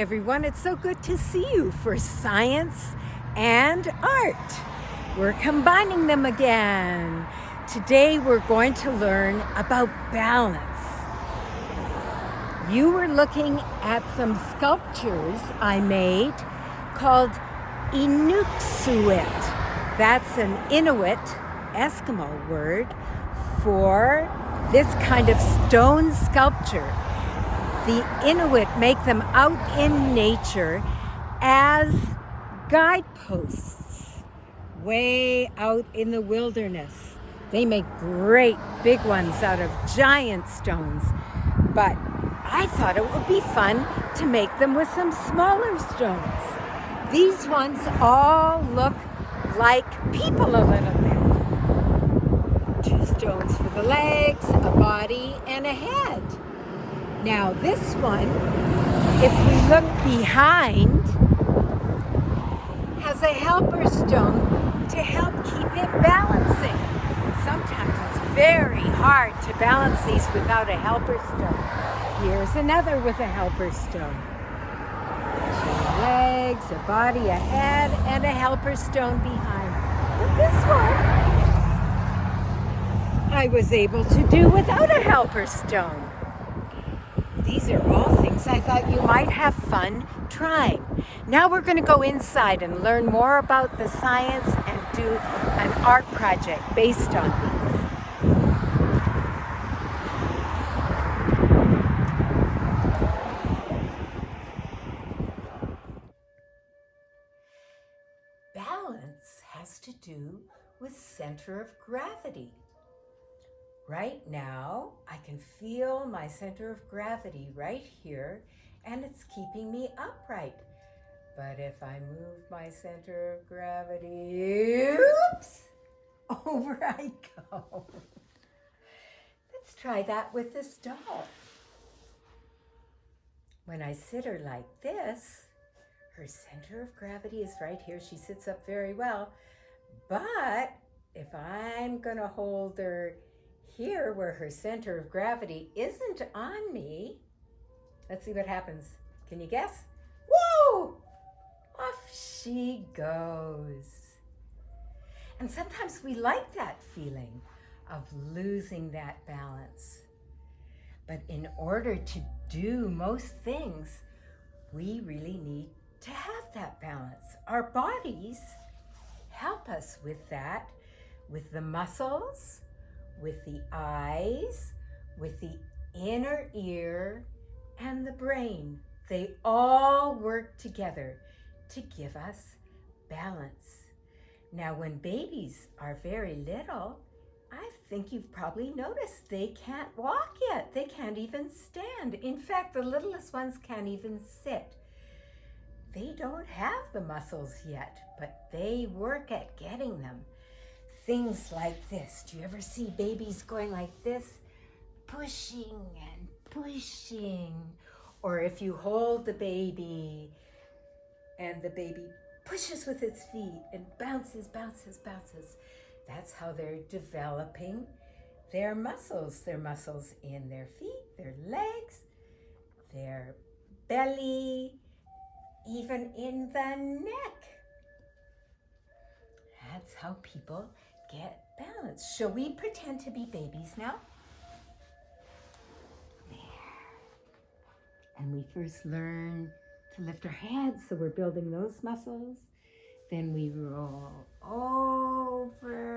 everyone. It's so good to see you for science and art. We're combining them again. Today we're going to learn about balance. You were looking at some sculptures I made called Inukssuit. That's an Inuit Eskimo word for this kind of stone sculpture. The Inuit make them out in nature as guideposts, way out in the wilderness. They make great big ones out of giant stones, but I thought it would be fun to make them with some smaller stones. These ones all look like people a little bit. 2 stones for the legs, a body, and a head. Now this one, if we look behind, has a helper stone to help keep it balancing. Sometimes it's very hard to balance these without a helper stone. Here's another with a helper stone. 2 legs, a body, a head, and a helper stone behind. But this one, I was able to do without a helper stone. These are all things I thought you might have fun trying. Now we're going to go inside and learn more about the science and do an art project based on these. Balance has to do with center of gravity. Right now, I can feel my center of gravity right here, and it's keeping me upright. But if I move my center of gravity, oops, over I go. Let's try that with this doll. When I sit her like this, her center of gravity is right here. She sits up very well. But if I'm gonna hold her here where her center of gravity isn't on me, let's see what happens. Can you guess? Whoa! Off she goes. And sometimes we like that feeling of losing that balance. But in order to do most things, we really need to have that balance. Our bodies help us with that, with the muscles, with the eyes, with the inner ear, and the brain. They all work together to give us balance. Now, when babies are very little, I think you've probably noticed they can't walk yet. They can't even stand. In fact, the littlest ones can't even sit. They don't have the muscles yet, but they work at getting them. Things like this. Do you ever see babies going like this? Pushing and pushing. Or if you hold the baby and the baby pushes with its feet and bounces, bounces, bounces. That's how they're developing their muscles. Their muscles in their feet, their legs, their belly, even in the neck. That's how people get balance. Shall we pretend to be babies now? There. And we first learn to lift our heads, so we're building those muscles. Then we roll over,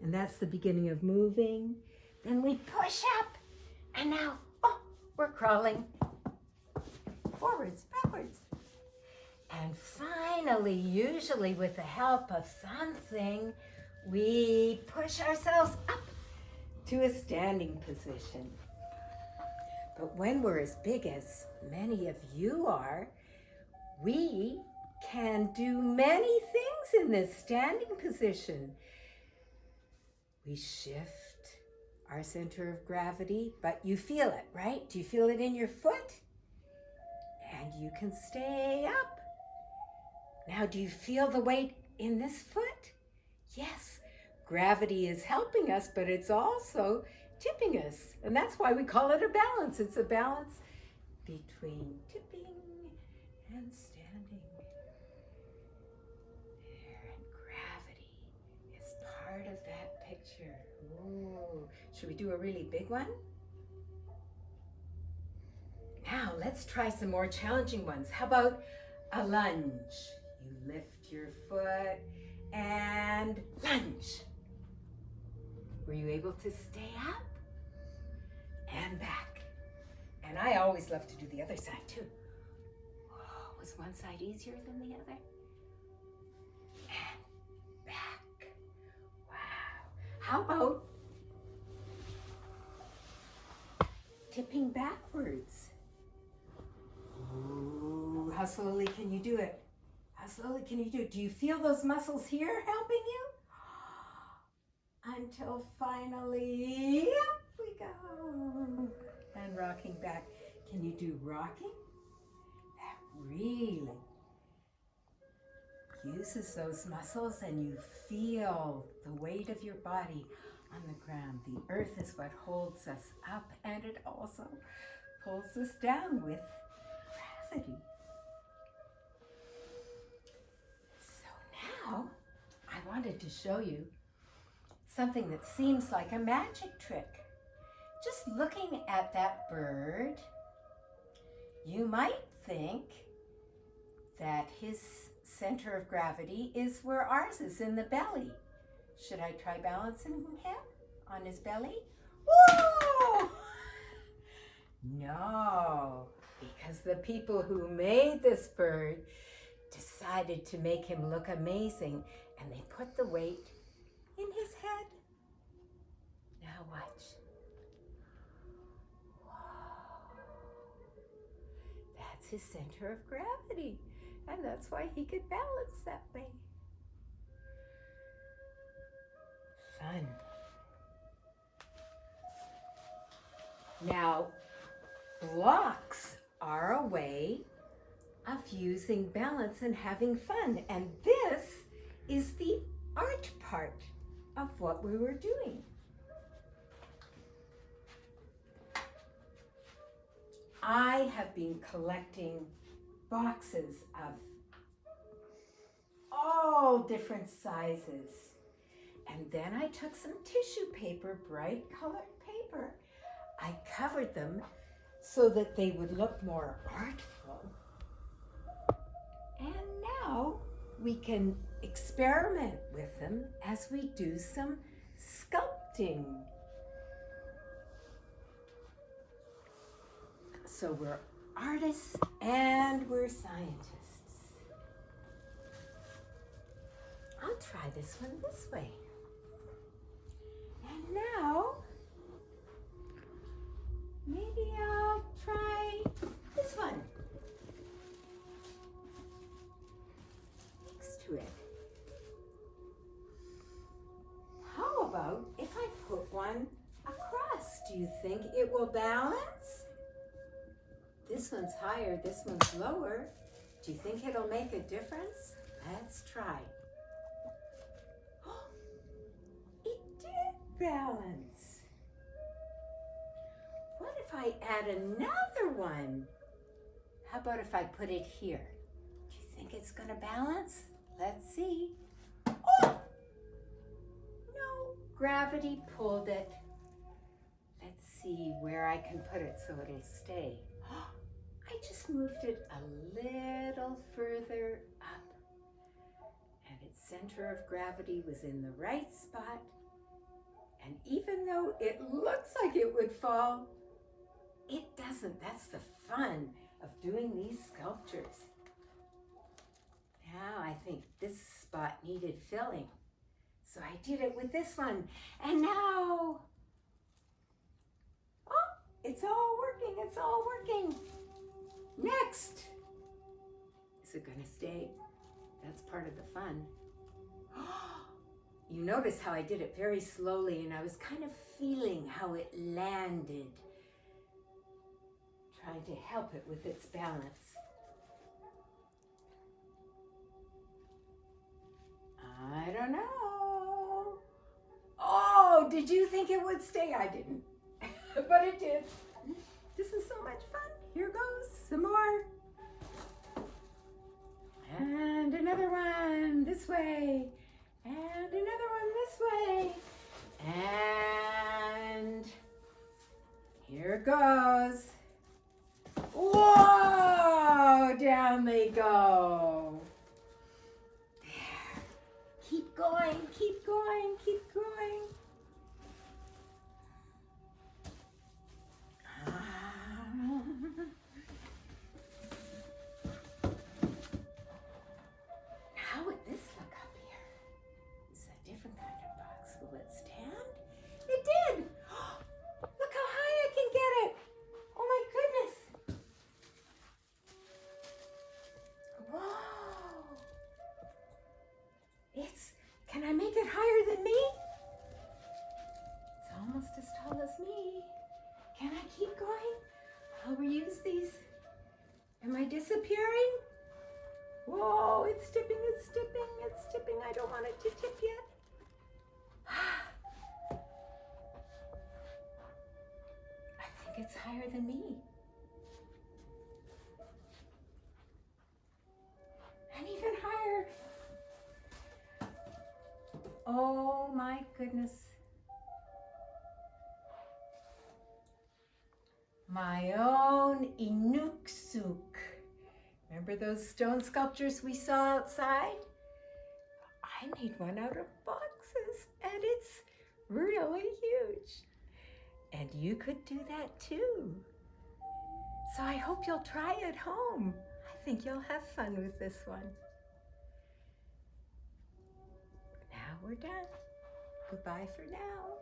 and that's the beginning of moving. Then we push up, and now, we're crawling forwards, backwards. And finally, usually with the help of something, we push ourselves up to a standing position. But when we're as big as many of you are, we can do many things in this standing position. We shift our center of gravity, but you feel it, right? Do you feel it in your foot? And you can stay up. Now, do you feel the weight in this foot? Yes, gravity is helping us, but it's also tipping us. And that's why we call it a balance. It's a balance between tipping expanding. There, and gravity is part of that picture. Ooh. Should we do a really big one? Now let's try some more challenging ones. How about a lunge? You lift your foot and lunge. Were you able to stay up and back? And I always love to do the other side too. Oh, was one side easier than the other? And back. Wow. How about tipping backwards? Ooh, how slowly can you do it? How slowly can you do it? Do you feel those muscles here helping you? Until finally, up we go. And rocking back. Can you do rocking? That really uses those muscles, and you feel the weight of your body on the ground. The earth is what holds us up, and it also pulls us down with gravity. So now I wanted to show you something that seems like a magic trick. Just looking at that bird, you might think that his center of gravity is where ours is, in the belly. Should I try balancing him on his belly? Whoa! No, because the people who made this bird decided to make him look amazing, and they put the weight in his head. Now watch. Whoa. That's his center of gravity, and that's why he could balance that way. Fun. Now, blocks are a way of using balance and having fun, and this is the art part of what we were doing. I have been collecting boxes of all different sizes, and then I took some tissue paper, bright colored paper. I covered them so that they would look more artful. And now we can experiment with them as we do some sculpting. So we're artists and we're scientists. I'll try this one this way. And now, maybe I'll try this one next to it. How about if I put one across? Do you think it will balance? This one's higher, this one's lower. Do you think it'll make a difference? Let's try. Oh, it did balance. What if I add another one? How about if I put it here? Do you think it's gonna balance? Let's see. Oh! No, gravity pulled it. Let's see where I can put it so it'll stay. I just moved it a little further up, and its center of gravity was in the right spot, and even though it looks like it would fall, it doesn't. That's the fun of doing these sculptures. Now I think this spot needed filling, so I did it with this one, and now, oh, it's all working, it's all working. Next, is it gonna stay? That's part of the fun. You notice how I did it very slowly, and I was kind of feeling how it landed, trying to help it with its balance. I don't know. Oh, did you think it would stay? I didn't, but it did. This is so much fun. Here goes some more. way. And another one this way. And here goes. Whoa! Down they go. There. Keep going, keep going, keep going. How would this look up here? It's a different kind of box. Will it stand? It did! Look how high I can get it! Oh my goodness! Whoa! Can I make it higher than me? It's almost as tall as me. Can I keep going? I'll reuse these. Am I disappearing? Whoa, it's tipping, it's tipping, it's tipping. I don't want it to tip yet. I think it's higher than me. And even higher. Oh my goodness. My own Inuksuk. Remember those stone sculptures we saw outside? I made one out of boxes and it's really huge. And you could do that too. So I hope you'll try it at home. I think you'll have fun with this one. Now we're done. Goodbye for now.